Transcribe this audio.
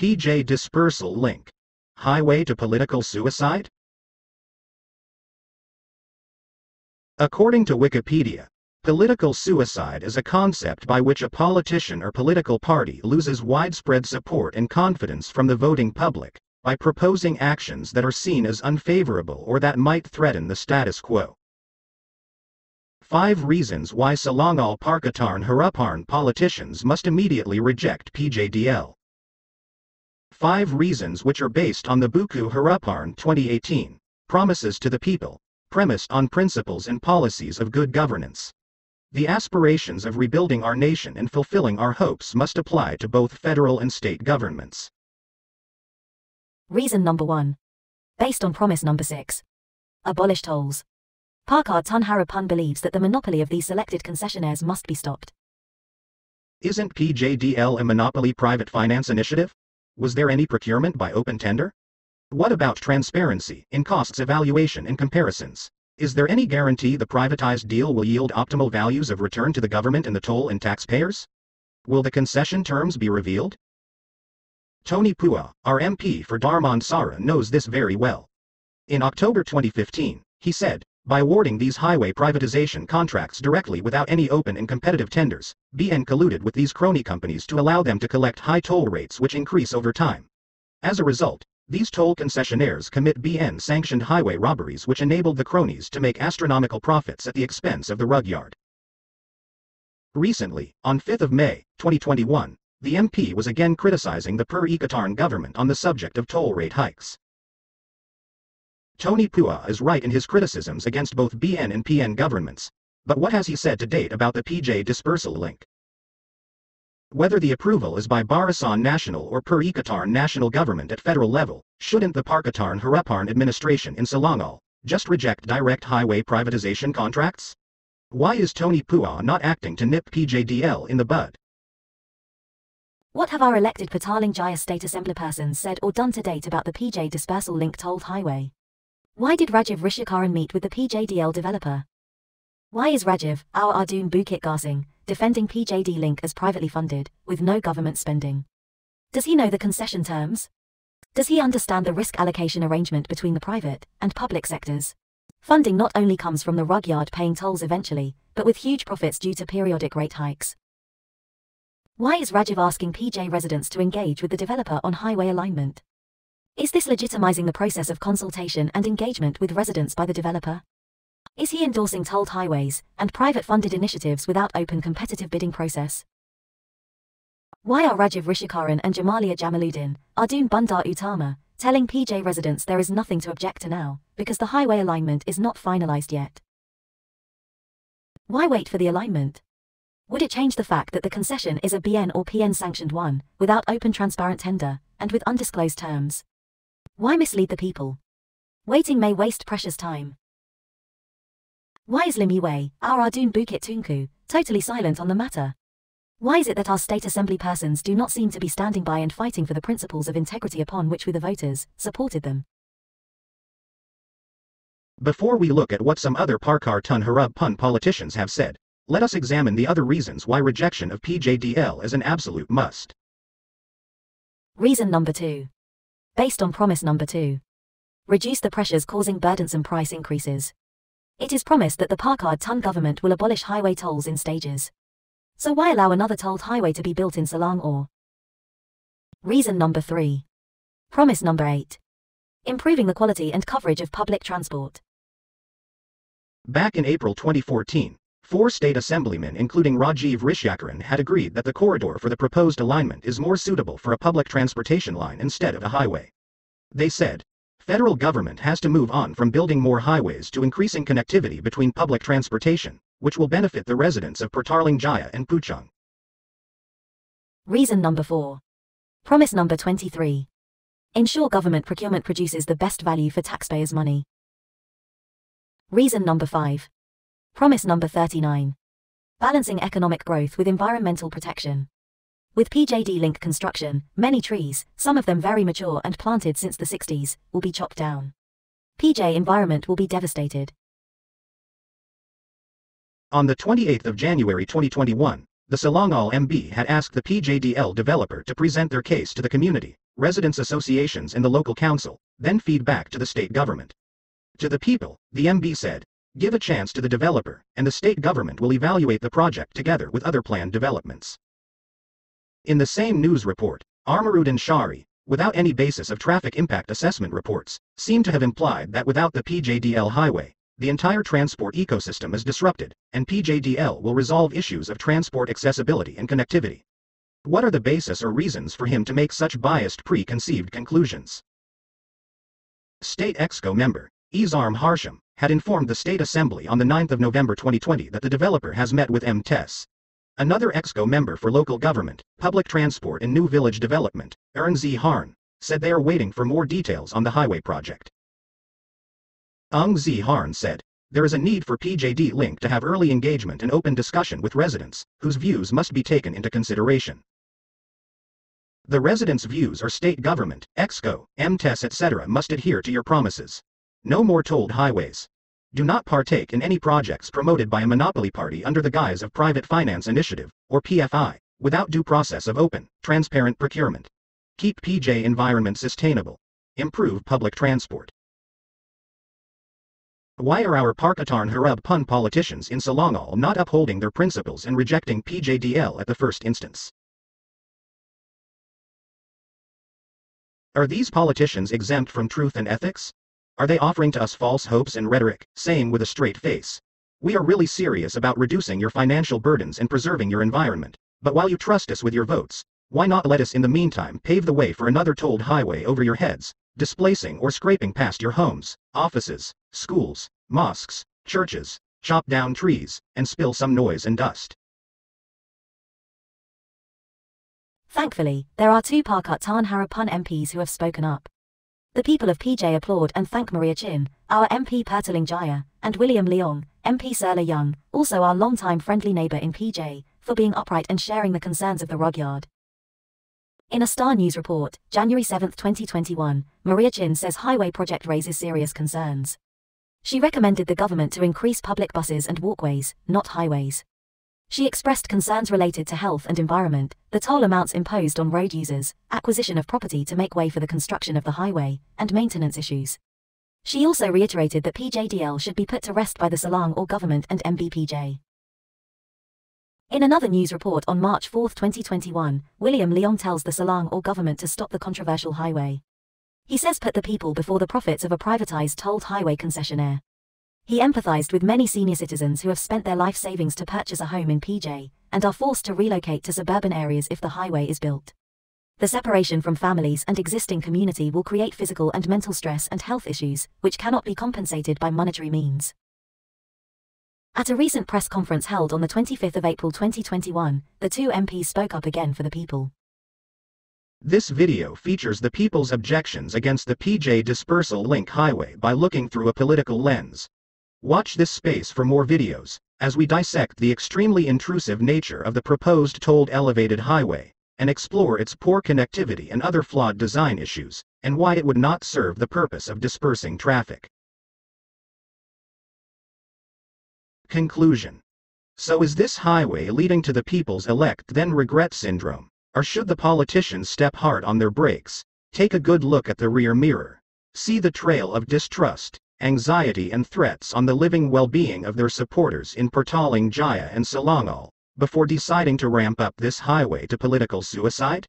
PJ Dispersal Link. Highway to political suicide? According to Wikipedia, political suicide is a concept by which a politician or political party loses widespread support and confidence from the voting public, by proposing actions that are seen as unfavorable or that might threaten the status quo. 5 reasons why Selangor Pakatan Harapan politicians must immediately reject PJDL. 5 reasons which are based on the Buku Harapan 2018, Promises to the People, premised on principles and policies of good governance. The aspirations of rebuilding our nation and fulfilling our hopes must apply to both federal and state governments. Reason number 1. Based on promise number 6. Abolish tolls. Pakatan Harapan believes that the monopoly of these selected concessionaires must be stopped. Isn't PJDL a monopoly private finance initiative? Was there any procurement by open tender? What about transparency in costs evaluation and comparisons? Is there any guarantee the privatized deal will yield optimal values of return to the government and the toll and taxpayers? Will the concession terms be revealed? Tony Pua, our MP for Damansara, knows this very well. In October 2015, he said, by awarding these highway privatization contracts directly without any open and competitive tenders, BN colluded with these crony companies to allow them to collect high toll rates which increase over time. As a result, these toll concessionaires commit BN-sanctioned highway robberies which enabled the cronies to make astronomical profits at the expense of the rugyard. Recently, on 5 May, 2021, the MP was again criticizing the Pakatan government on the subject of toll rate hikes. Tony Pua is right in his criticisms against both BN and PN governments, but what has he said to date about the PJ Dispersal Link? Whether the approval is by Barisan Nasional or Pakatan national government at federal level, shouldn't the Pakatan Harapan administration in Selangor just reject direct highway privatization contracts? Why is Tony Pua not acting to nip PJDL in the bud? What have our elected Petaling Jaya State Assemblypersons said or done to date about the PJ Dispersal Link tolled highway? Why did Rajiv Rishikaran meet with the PJDL developer? Why is Rajiv, our Ardun Bukit Gasing, defending PJD Link as privately funded, with no government spending? Does he know the concession terms? Does he understand the risk allocation arrangement between the private and public sectors? Funding not only comes from the rugyard paying tolls eventually, but with huge profits due to periodic rate hikes. Why is Rajiv asking PJ residents to engage with the developer on highway alignment? Is this legitimizing the process of consultation and engagement with residents by the developer? Is he endorsing tolled highways and private-funded initiatives without open competitive bidding process? Why are Rajiv Rishikaran and Jamalia Jamaluddin, Ardun Bandar Utama, telling PJ residents there is nothing to object to now, because the highway alignment is not finalized yet? Why wait for the alignment? Would it change the fact that the concession is a BN or PN sanctioned one, without open transparent tender, and with undisclosed terms? Why mislead the people? Waiting may waste precious time. Why is Lim Yue, our Ardun Bukit Tunku, totally silent on the matter? Why is it that our state assembly persons do not seem to be standing by and fighting for the principles of integrity upon which we the voters supported them? Before we look at what some other Pakatan Harapan politicians have said, let us examine the other reasons why rejection of PJDL is an absolute must. Reason number 2. Based on promise number 2. Reduce the pressures causing burdensome price increases. It is promised that the Pakatan government will abolish highway tolls in stages. So why allow another tolled highway to be built in Selangor? Reason number 3. Promise number 8. Improving the quality and coverage of public transport. Back in April 2014, 4 state assemblymen including Rajiv Rishikaran had agreed that the corridor for the proposed alignment is more suitable for a public transportation line instead of a highway. They said, federal government has to move on from building more highways to increasing connectivity between public transportation, which will benefit the residents of Petaling Jaya and Puchong. Reason number 4. Promise number 23. Ensure government procurement produces the best value for taxpayers' money. Reason number 5. Promise number 39. Balancing economic growth with environmental protection. With PJD Link construction, many trees, some of them very mature and planted since the 60s, will be chopped down. PJ environment will be devastated. On the 28th of January 2021, the Selangor MB had asked the PJDL developer to present their case to the community, residents' associations and the local council, then feed back to the state government. To the people, the MB said, give a chance to the developer, and the state government will evaluate the project together with other planned developments. In the same news report, Armaruddin Shari, without any basis of traffic impact assessment reports, seem to have implied that without the PJDL highway, the entire transport ecosystem is disrupted, and PJDL will resolve issues of transport accessibility and connectivity. What are the basis or reasons for him to make such biased preconceived conclusions? State Exco member, Izarm Harsham, had informed the State Assembly on the 9th of November 2020 that the developer has met with MTES. Another Exco member for local government, public transport and new village development, Ern Z. Harn, said they are waiting for more details on the highway project. Ung Z. Harn said, there is a need for PJD Link to have early engagement and open discussion with residents, whose views must be taken into consideration. The residents' views are state government, Exco, MTES etc. must adhere to your promises. No more tolled highways. Do not partake in any projects promoted by a monopoly party under the guise of Private Finance Initiative, or PFI, without due process of open, transparent procurement. Keep PJ environment sustainable. Improve public transport. Why are our Parkatarn Harub Pun politicians in Selangor not upholding their principles and rejecting PJDL at the first instance? Are these politicians exempt from truth and ethics? Are they offering to us false hopes and rhetoric, saying with a straight face, we are really serious about reducing your financial burdens and preserving your environment, but while you trust us with your votes, why not let us in the meantime pave the way for another tolled highway over your heads, displacing or scraping past your homes, offices, schools, mosques, churches, chop down trees, and spill some noise and dust? Thankfully, there are two Parkatarn Harapan MPs who have spoken up. The people of PJ applaud and thank Maria Chin, our MP Pertaling Jaya, and William Leong, MP Serla Young, also our longtime friendly neighbour in PJ, for being upright and sharing the concerns of the Rugyard. In a Star News report, January 7, 2021, Maria Chin says highway project raises serious concerns. She recommended the government to increase public buses and walkways, not highways. She expressed concerns related to health and environment, the toll amounts imposed on road users, acquisition of property to make way for the construction of the highway, and maintenance issues. She also reiterated that PJDL should be put to rest by the Selangor government and MBPJ. In another news report on March 4, 2021, William Leong tells the Selangor government to stop the controversial highway. He says put the people before the profits of a privatized tolled highway concessionaire. He empathized with many senior citizens who have spent their life savings to purchase a home in PJ, and are forced to relocate to suburban areas if the highway is built. The separation from families and existing community will create physical and mental stress and health issues, which cannot be compensated by monetary means. At a recent press conference held on the 25th of April 2021, the two MPs spoke up again for the people. This video features the people's objections against the PJ Dispersal Link Highway by looking through a political lens. Watch this space for more videos, as we dissect the extremely intrusive nature of the proposed tolled elevated highway, and explore its poor connectivity and other flawed design issues, and why it would not serve the purpose of dispersing traffic. Conclusion. So is this highway leading to the people's elect then regret syndrome, or should the politicians step hard on their brakes, take a good look at the rear mirror, see the trail of distrust, anxiety and threats on the living well-being of their supporters in Pertaling Jaya and Selangor, before deciding to ramp up this highway to political suicide?